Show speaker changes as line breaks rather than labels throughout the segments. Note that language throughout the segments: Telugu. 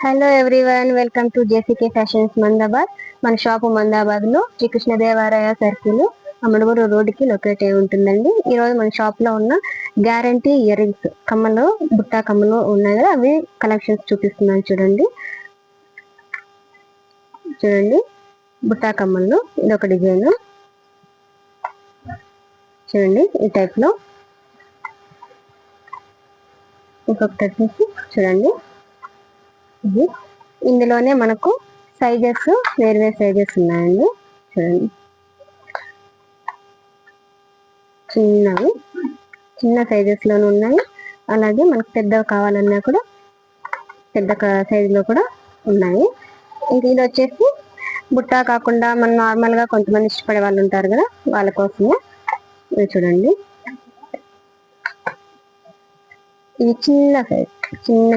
Hello everyone, welcome to JCK fashions Mandabad. మన షాపు మందాబాద్ లో శ్రీకృష్ణదేవరాయ సర్కిల్ అమ్మడుగురు రోడ్డుకి లొకేట్ అయి ఉంటుందండి. ఈ రోజు మన షాప్ లో ఉన్న గ్యారంటీ ఇయర్ రింగ్స్ కమ్మలు, బుట్టా కమ్మలు ఉన్నాయి కదా, అవి కలెక్షన్స్ చూపిస్తున్నాను. చూడండి బుట్టా కమ్మలు, ఇది ఒక డిజైన్. చూడండి ఈ టైప్ లో. ఇంకొకటి వచ్చేసి చూడండి, ఇందులోనే మనకు సైజెస్ వేరు సైజెస్ ఉన్నాయండి. చూడండి, చిన్న సైజెస్ లోనే ఉన్నాయి. అలాగే మనకు పెద్దవి కావాలన్నా కూడా పెద్ద సైజులో కూడా ఉన్నాయి. ఇంక ఇది వచ్చేసి బుట్టా కాకుండా మనం నార్మల్ గా కొంతమంది ఇష్టపడే వాళ్ళు ఉంటారు కదా, వాళ్ళ కోసమే. చూడండి, ఇది చిన్న సైజ్,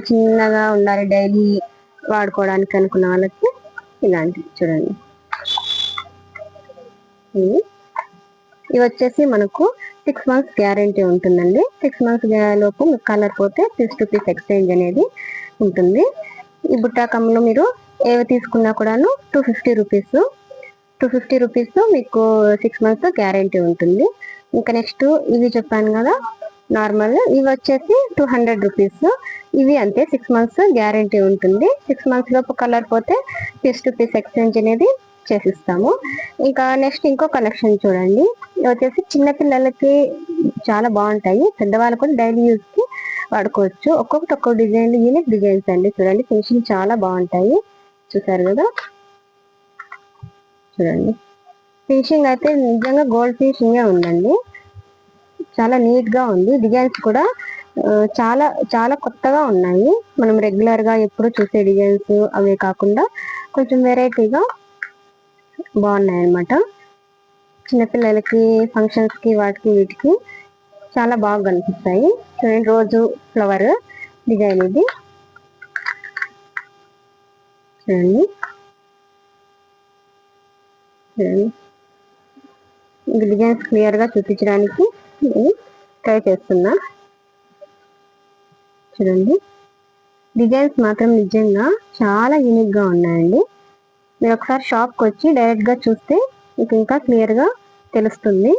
చిన్నగా ఉండాలి డైలీ వాడుకోవడానికి అనుకున్న వాళ్ళకి ఇలాంటివి. చూడండి, ఇవి వచ్చేసి మనకు 6 months గ్యారంటీ ఉంటుందండి. 6 months లోపు మీకు కలర్ పోతే పీస్ టు పీస్ ఎక్స్చేంజ్ అనేది ఉంటుంది. ఈ బుట్టా కమ్మలు మీరు ఏవి తీసుకున్నా కూడాను 250 రూపీస్ మీకు 6 months గ్యారంటీ ఉంటుంది. ఇంకా నెక్స్ట్ ఇవి చెప్పాను కదా నార్మల్, ఇవి వచ్చేసి 200 రూపీస్. ఇవి అంతే, 6 months గ్యారంటీ ఉంటుంది. 6 months లోపు కలర్ పోతే పీస్ టు పీస్ ఎక్స్చేంజ్ అనేది చేసిస్తాము. ఇంకా నెక్స్ట్ ఇంకో కలెక్షన్ చూడండి, ఇది వచ్చేసి చిన్నపిల్లలకి చాలా బాగుంటాయి, పెద్దవాళ్ళు కూడా డైలీ యూజ్ కి వాడుకోవచ్చు. ఒక్కొక్క డిజైన్, యూనిక్ డిజైన్స్ అండి. చూడండి, ఫినిషింగ్ చాలా బాగుంటాయి. చూసారు కదా, చూడండి ఫినిషింగ్ అయితే నిజంగా గోల్డ్ ఫినిషింగే ఉందండి. చాలా నీట్ గా ఉంది. డిజైన్స్ కూడా చాలా చాలా కొత్తగా ఉన్నాయి. మనం రెగ్యులర్ గా ఎప్పుడు చూసే డిజైన్స్ అవే కాకుండా కొంచెం వెరైటీగా బాగున్నాయి అన్నమాట. చిన్నపిల్లలకి ఫంక్షన్స్ కి వాటికి వీటికి చాలా బాగా కనిపిస్తాయి. చూడండి, రోజు ఫ్లవర్ డిజైన్ ఇది. చూడండి, డిజైన్స్ క్లియర్ గా చూపించడానికి ట్రై చేస్తున్నా. చూడండి, డిజైన్స్ మాత్రం నిజంగా చాలా యూనిక్ గా ఉన్నాయండి. మీరు ఒకసారి షాప్కి వచ్చి డైరెక్ట్ గా చూస్తే మీకు ఇంకా క్లియర్ గా తెలుస్తుంది.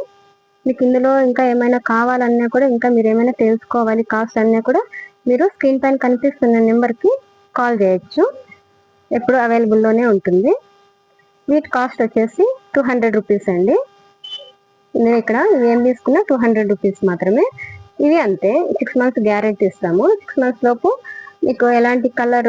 మీకు ఇందులో ఇంకా ఏమైనా కావాలన్నా కూడా, ఇంకా మీరు ఏమైనా తెలుసుకోవాలి కాస్ట్ అన్నా కూడా, మీరు స్క్రీన్ పైన కనిపిస్తున్న నెంబర్కి కాల్ చేయొచ్చు. ఎప్పుడు అవైలబుల్లోనే ఉంటుంది. వీటి కాస్ట్ వచ్చేసి 200 రూపీస్ అండి. నేను ఇక్కడ ఏం తీసుకున్నా 200 రూపీస్ మాత్రమే. ఇవి అంతే, 6 months గ్యారెంటీ ఇస్తాము. 6 months లోపు మీకు ఎలాంటి కలర్